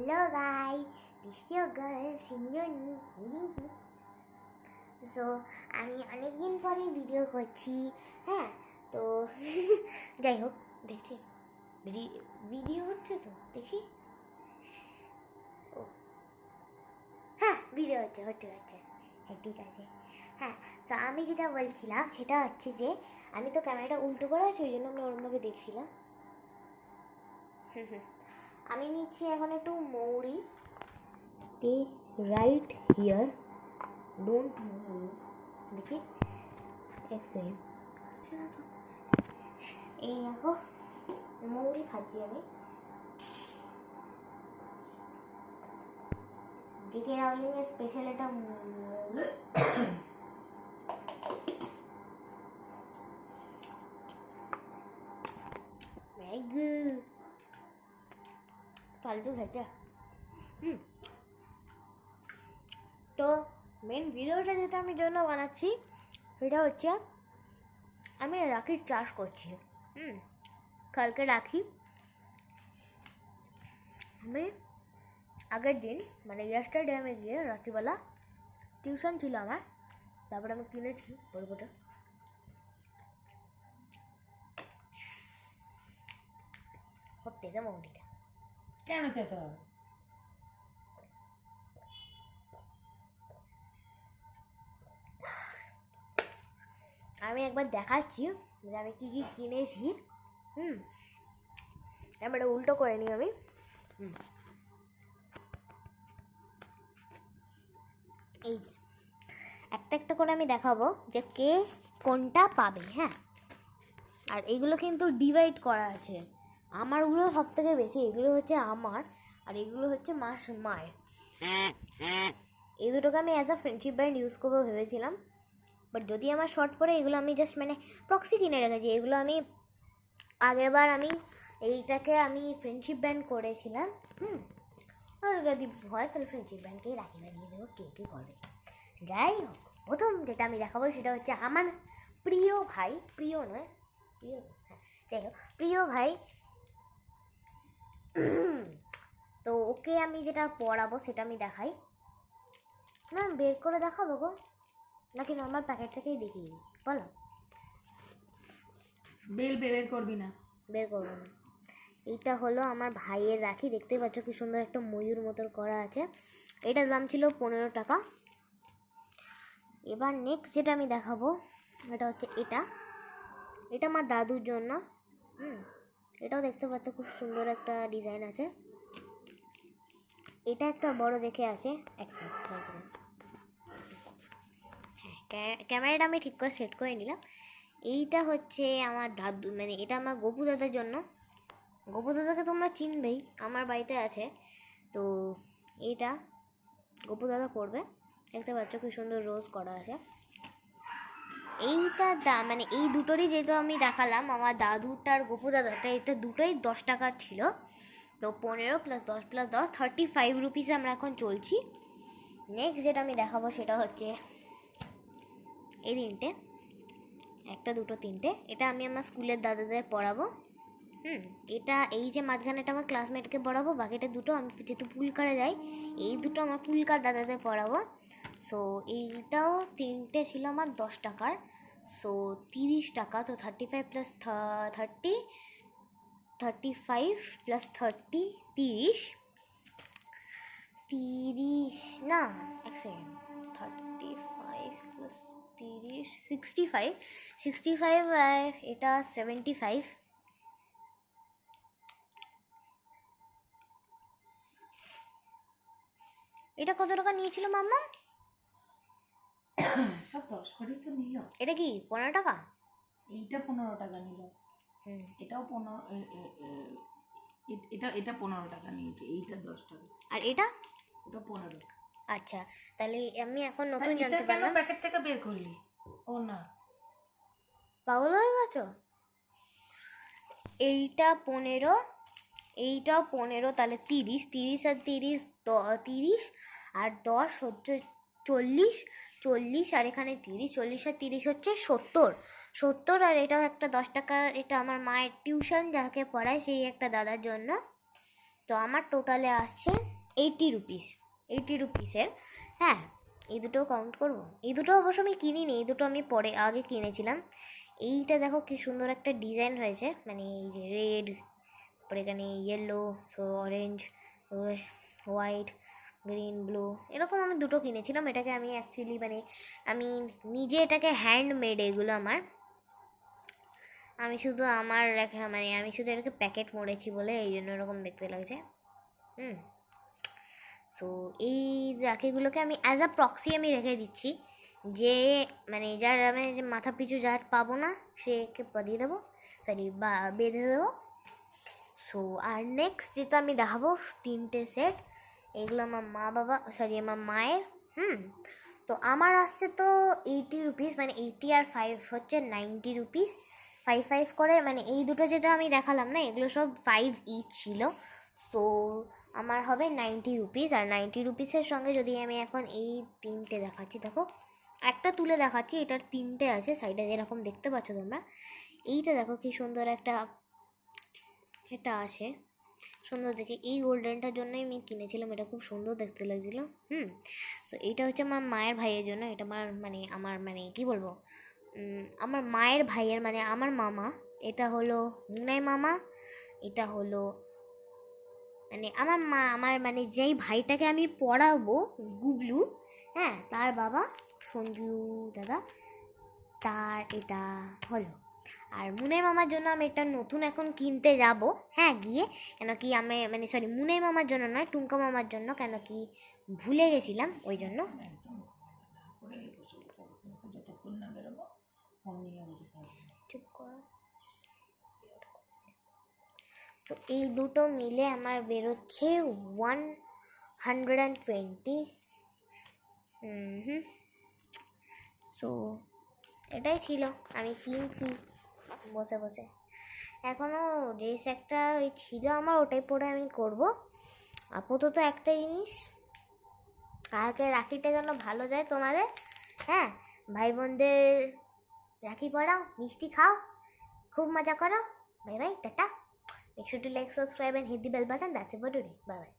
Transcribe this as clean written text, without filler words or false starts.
Hello guys, this is your girl Sinjoni. So আমি অনেকদিন পরে ভিডিও করছি। হ্যাঁ, তো যাই হোক, দেখি ভিডিও হচ্ছে তো, দেখি। ও হ্যাঁ, ভিডিও হচ্ছে। হ্যাঁ, ঠিক আছে। হ্যাঁ, তো আমি যেটা বলছিলাম সেটা হচ্ছে যে আমি তো ক্যামেরাটা উল্টো করে আছি, ওই জন্য আমি ওরমভাবে দেখছিলাম। আমি নিচ্ছি এখন একটু মৌরি। Stay right here, don't move. দেখি এক সেকেন্ড, আসছে না তো। এই দেখো মৌরি খাচ্ছি আমি। জেকে রাউলিং এর স্পেশাল এটা ফালতু খেতে। তো মেন ভিডিওটা যেটা আমি জন্য বানাচ্ছি সেটা হচ্ছে আমি রাখির চাষ করছি। কালকে রাখি, আমি আগের দিন মানে ইয়েস্টারডে আমি গিয়ে রাত্রিবেলা টিউশন ছিল আমার, তারপরে আমি কিনেছি বলবোটা। তেতো মৌরিটা কেন তেতো? আমি একবার দেখাচ্ছি যে আমি কী কী কিনেছি। এবার উল্টো করে নিই আমি। এই যে একটা একটা করে আমি দেখাবো যে কে কোনটা পাবে। হ্যাঁ, আর এগুলো কিন্তু ডিভাইড করা আছে। আমারগুলো সব থেকে বেশি, এগুলো হচ্ছে আমার, আর এগুলো হচ্ছে মায়ের। এই দুটোকে আমি as a friendship band use করবো ভেবেছিলাম, বাট যদি আমার শর্ট পড়ে এগুলো আমি জাস্ট মানে প্রক্সি কিনে রেখেছি। এগুলো আমি আগের বার আমি এইটাকে আমি ফ্রেন্ডশিপ ব্যান্ড করেছিলাম। আর যদি হয় তাহলে ফ্রেন্ডশিপ ব্যান্ডকেই রাখি বানিয়ে দেবো, কে কী করবে। যাই হোক, প্রথম যেটা আমি দেখাবো সেটা হচ্ছে আমার প্রিয় ভাই, প্রিয় নয় প্রিয়, হ্যাঁ যাই হোক, প্রিয় ভাই। তো ওকে আমি যেটা পড়াবো সেটা আমি দেখাই না, বের করে দেখাবো গো, নাকি নর্মাল প্যাকেট থেকেই দেখিয়ে দিই বলো? বের করবি না? বের করবো না। এইটা হলো আমার ভাইয়ের রাখি, দেখতে পাচ্ছ কি সুন্দর একটা ময়ূর মতন করা আছে। এটার দাম ছিল 15 টাকা। এবার নেক্সট যেটা আমি দেখাবো এটা হচ্ছে এটা আমার দাদুর জন্য। এটাও দেখতে পাচ্ছ খুব সুন্দর একটা ডিজাইন আছে। এটা একটা বড় দেখে আছে। হ্যাঁ, ক্যামেরাটা আমি ঠিক করে সেট করে নিলাম। এইটা হচ্ছে আমার দাদু, মানে এটা আমার গপু দাদার জন্য। গপু দাদাকে তোমরা চিনবেই, আমার বাড়িতে আছে। তো এইটা গপু দাদা করবে, দেখতে পাচ্ছ কি সুন্দর রোজ করা আছে। এইটা মানে এই দুটোরই যেহেতু আমি দেখালাম, আমার দাদুটা আর গপু দাদাটা, এটা দুটোই 10 টাকার ছিল। তো 15 + 10 + 10 35 রুপিসে আমরা এখন চলছি। নেক্সট যেটা আমি দেখাবো সেটা হচ্ছে এই তিনটে, একটা দুটো তিনটে। এটা আমি আমার স্কুলের দাদাদের পড়াবো। এটা এই যে মাঝখানেটা আমার ক্লাসমেটকে পড়াবো, বাকিটা দুটো আমি যেহেতু পুলকারে যাই, এই দুটো আমার পুলকার দাদাদের পড়াবো। সো এইটাও তিনটে ছিল আমার 10 টাকার, সো 30 টাকা। তো 35 + 30 35 + 30 30 না, এক সেকেন্ড, 35 + 30 65 আর এটা 75। এটা কত টাকা নিয়েছিল মাম্মা? সব 10 করে তো নিল। এটা কি 15 টাকা? এইটা 15 টাকা নিল। এটাও 15, এটা 15 টাকা নিয়েছে, এইটা 10 টাকা। আর এটা 15। আচ্ছা, তাহলে আমি এখন নতুন এটা জানতে কেন পারলাম। প্যাকেট থেকে বের করলি? ও না, পাগল হয়ে গেছো? এইটা 15, এইটাও 15, তাহলে 30 আর 30 30 আর 10 হচ্ছে 40, আর এখানে 30, 40 আর 30 হচ্ছে 70। আর এটাও একটা 10 টাকা। এটা আমার মায়ের টিউশন যাকে পড়ায় সেই একটা দাদার জন্য। তো আমার টোটালে আসছে 80 রুপিসের। হ্যাঁ, এই দুটো কাউন্ট করবো। এই দুটো অবশ্য আমি কিনিনি, এই দুটো আমি পরে আগে কিনেছিলাম। এইটা দেখো কি সুন্দর একটা ডিজাইন হয়েছে, মানে এই যে রেড, তারপরে এখানে yellow, orange, white, green, blue, এরকম আমি দুটো কিনেছিলাম। এটাকে আমি অ্যাকচুয়ালি মানে আমি নিজে এটাকে হ্যান্ডমেড, এগুলো আমি শুধু মানে আমি শুধু এটাকে প্যাকেট মরেছি বলে এই জন্য এরকম দেখতে লাগছে। সো এই রাখিগুলোকে আমি অ্যাজ আ প্রক্সি আমি রেখে দিচ্ছি, যে মানে যার আমি যে মাথা পিছু যার পাবো না সেকে দিয়ে দেবো, সরি বা বেঁধে দেবো। সো আর নেক্সট যেটা আমি দেখাবো 3টে সেট, এগুলো আমার আমার মায়ের। তো আমার আসছে তো 80 রুপিস, মানে 80 আর 5 হচ্ছে 90 রুপিস, 5 করে, মানে এই দুটো যেটা আমি দেখালাম না, এগুলো সব 5 ইচ ছিল। সো আমার হবে 90 রুপিস। আর 90 রুপিসের সঙ্গে যদি আমি এখন এই 3টে দেখাচ্ছি, দেখো একটা তুলে দেখাচ্ছি, এটার 3টে আছে সাইডে যেরকম দেখতে পাচ্ছ তোমরা। এইটা দেখো কি সুন্দর একটা এটা আছে, সুন্দর দেখে। এই গোল্ডেনটার জন্যই আমি কিনেছিলাম, এটা খুব সুন্দর দেখতে লাগছিলো। তো এইটা হচ্ছে আমার মায়ের ভাইয়ের জন্য, এটা আমার মানে কি বলবো, আমার মায়ের ভাইয়ের মানে আমার মামা। এটা হলো মুনাই মামা, এটা হলো মানে আমার মানে যেই ভাইটাকে আমি পড়াবো, গুবলু, হ্যাঁ, তার বাবা সঞ্জু দাদা, তার এটা হলো। আর মুনাই মামার জন্য আমি এটা নতুন এখন কিনতে যাব, হ্যাঁ, গিয়ে, কেন কি আমি মানে সরি মুনাই মামার জন্য নয়, টুঙ্কা মামার জন্য, কেন কি ভুলে গেছিলাম ওই জন্য। যতক্ষণ না বেরোবো ফোন নিয়ে বসে থাকবো। চুপ করো। তো এই দুটো মিলে আমার বেরোচ্ছে 120। সো এটাই ছিল, আমি কিনছি বসে বসে। এখনও ড্রেস একটা ওই ছিল আমার, ওটাই পরে আমি করব। আপাতত একটা জিনিস, কালকে রাখিটা যেন ভালো যায় তোমাদের। হ্যাঁ, ভাই বোনদের রাখি পরাও, মিষ্টি খাও, খুব মজা করো। Bye bye, tata. Make sure to like, subscribe and hit the bell button. That's it for today. Bye bye.